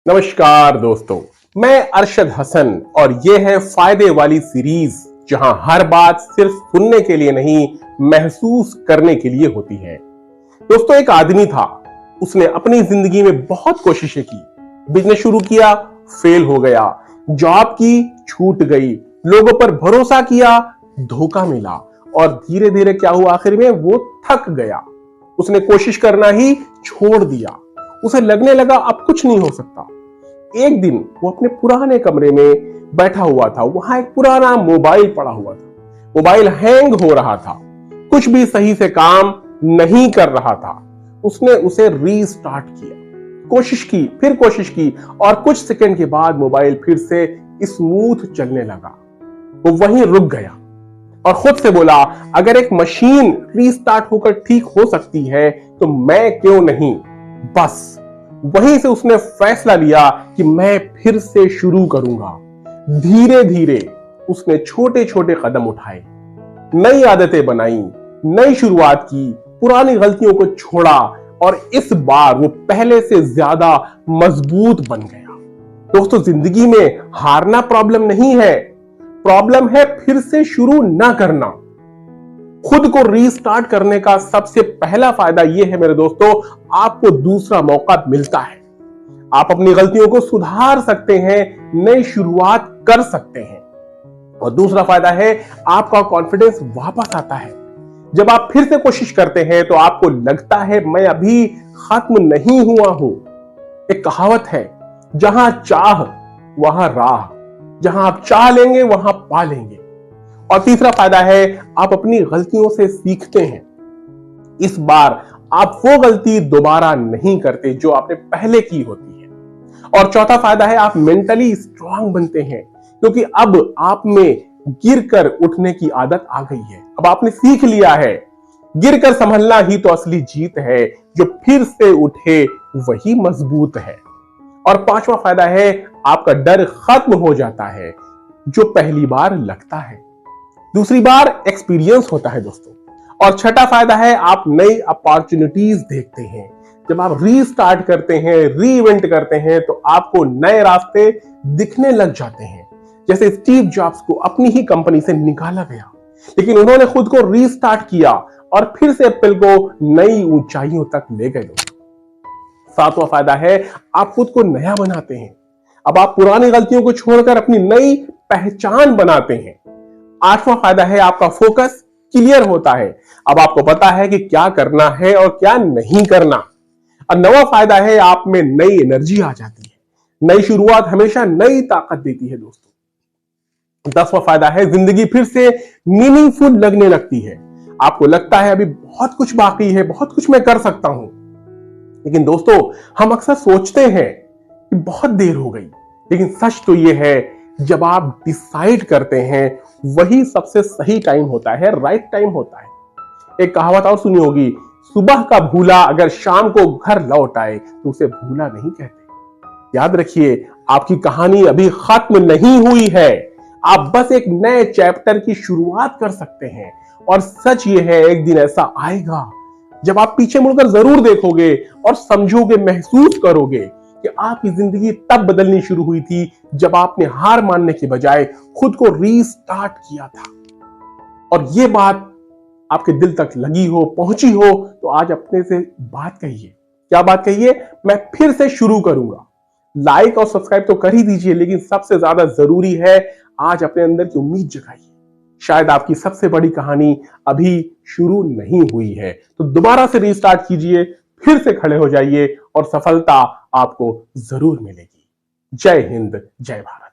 नमस्कार दोस्तों, मैं अरशद हसन और ये है फायदे वाली सीरीज जहां हर बात सिर्फ सुनने के लिए नहीं महसूस करने के लिए होती है। दोस्तों, एक आदमी था, उसने अपनी जिंदगी में बहुत कोशिशें की। बिजनेस शुरू किया, फेल हो गया। जॉब की, छूट गई। लोगों पर भरोसा किया, धोखा मिला। और धीरे धीरे क्या हुआ, आखिर में वो थक गया। उसने कोशिश करना ही छोड़ दिया। उसे लगने लगा अब कुछ नहीं हो सकता। एक दिन वो अपने पुराने कमरे में बैठा हुआ था। वहां एक पुराना मोबाइल पड़ा हुआ था। मोबाइल हैंग हो रहा था, कुछ भी सही से काम नहीं कर रहा था। उसने उसे रीस्टार्ट किया, कोशिश की, फिर कोशिश की और कुछ सेकंड के बाद मोबाइल फिर से स्मूथ चलने लगा। वो वहीं रुक गया और खुद से बोला, अगर एक मशीन रीस्टार्ट होकर ठीक हो सकती है तो मैं क्यों नहीं। बस वहीं से उसने फैसला लिया कि मैं फिर से शुरू करूंगा। धीरे धीरे उसने छोटे छोटे कदम उठाए, नई आदतें बनाई, नई शुरुआत की, पुरानी गलतियों को छोड़ा और इस बार वो पहले से ज्यादा मजबूत बन गया। दोस्तों, जिंदगी में हारना प्रॉब्लम नहीं है, प्रॉब्लम है फिर से शुरू ना करना। खुद को रीस्टार्ट करने का सबसे पहला फायदा यह है मेरे दोस्तों, आपको दूसरा मौका मिलता है। आप अपनी गलतियों को सुधार सकते हैं, नई शुरुआत कर सकते हैं। और दूसरा फायदा है, आपका कॉन्फिडेंस वापस आता है। जब आप फिर से कोशिश करते हैं तो आपको लगता है मैं अभी खत्म नहीं हुआ हूं। एक कहावत है, जहां चाह वहां राह, जहां आप चाह लेंगे वहां पा लेंगे। और तीसरा फायदा है, आप अपनी गलतियों से सीखते हैं। इस बार आप वो गलती दोबारा नहीं करते जो आपने पहले की होती है। और चौथा फायदा है, आप मेंटली स्ट्रांग बनते हैं, क्योंकि अब आप में गिरकर उठने की आदत आ गई है। अब आपने सीख लिया है, गिरकर संभलना ही तो असली जीत है। जो फिर से उठे वही मजबूत है। और पांचवा फायदा है, आपका डर खत्म हो जाता है। जो पहली बार लगता है, दूसरी बार एक्सपीरियंस होता है दोस्तों। और छठा फायदा है, आप नई अपॉर्चुनिटीज देखते हैं। जब आप रीस्टार्ट करते हैं, रीइवेंट करते हैं तो आपको नए रास्ते दिखने लग जाते हैं। जैसे स्टीव जॉब्स को अपनी ही कंपनी से निकाला गया, लेकिन उन्होंने खुद को रीस्टार्ट किया और फिर से एप्पल को नई ऊंचाइयों तक ले गए दोस्तों। सातवां फायदा है, आप खुद को नया बनाते हैं। अब आप पुरानी गलतियों को छोड़कर अपनी नई पहचान बनाते हैं। आठवां फायदा है, आपका फोकस क्लियर होता है। अब आपको पता है कि क्या करना है और क्या नहीं करना। और नवा फायदा है, आप में नई एनर्जी आ जाती है। नई शुरुआत हमेशा नई ताकत देती है दोस्तों। 10वां फायदा है, जिंदगी फिर से मीनिंगफुल लगने लगती है। आपको लगता है अभी बहुत कुछ बाकी है, बहुत कुछ मैं कर सकता हूं। लेकिन दोस्तों, हम अक्सर सोचते हैं कि बहुत देर हो गई, लेकिन सच तो यह है, जब आप डिसाइड करते हैं वही सबसे सही टाइम होता है, राइट टाइम होता है। एक कहावत और सुनी होगी, सुबह का भूला अगर शाम को घर लौट आए तो उसे भूला नहीं कहते। याद रखिए, आपकी कहानी अभी खत्म नहीं हुई है। आप बस एक नए चैप्टर की शुरुआत कर सकते हैं। और सच ये है, एक दिन ऐसा आएगा जब आप पीछे मुड़कर जरूर देखोगे और समझोगे, महसूस करोगे कि आपकी जिंदगी तब बदलनी शुरू हुई थी जब आपने हार मानने के बजाय खुद को रीस्टार्ट किया था। और ये बात आपके दिल तक लगी हो, पहुंची हो, तो आज अपने से बात कहिए। क्या बात कहिए? मैं फिर से शुरू करूंगा। लाइक और सब्सक्राइब तो कर ही दीजिए, लेकिन सबसे ज्यादा जरूरी है, आज अपने अंदर की उम्मीद जगाइए। शायद आपकी सबसे बड़ी कहानी अभी शुरू नहीं हुई है। तो दोबारा से रीस्टार्ट कीजिए, फिर से खड़े हो जाइए और सफलता आपको जरूर मिलेगी। जय हिंद, जय भारत।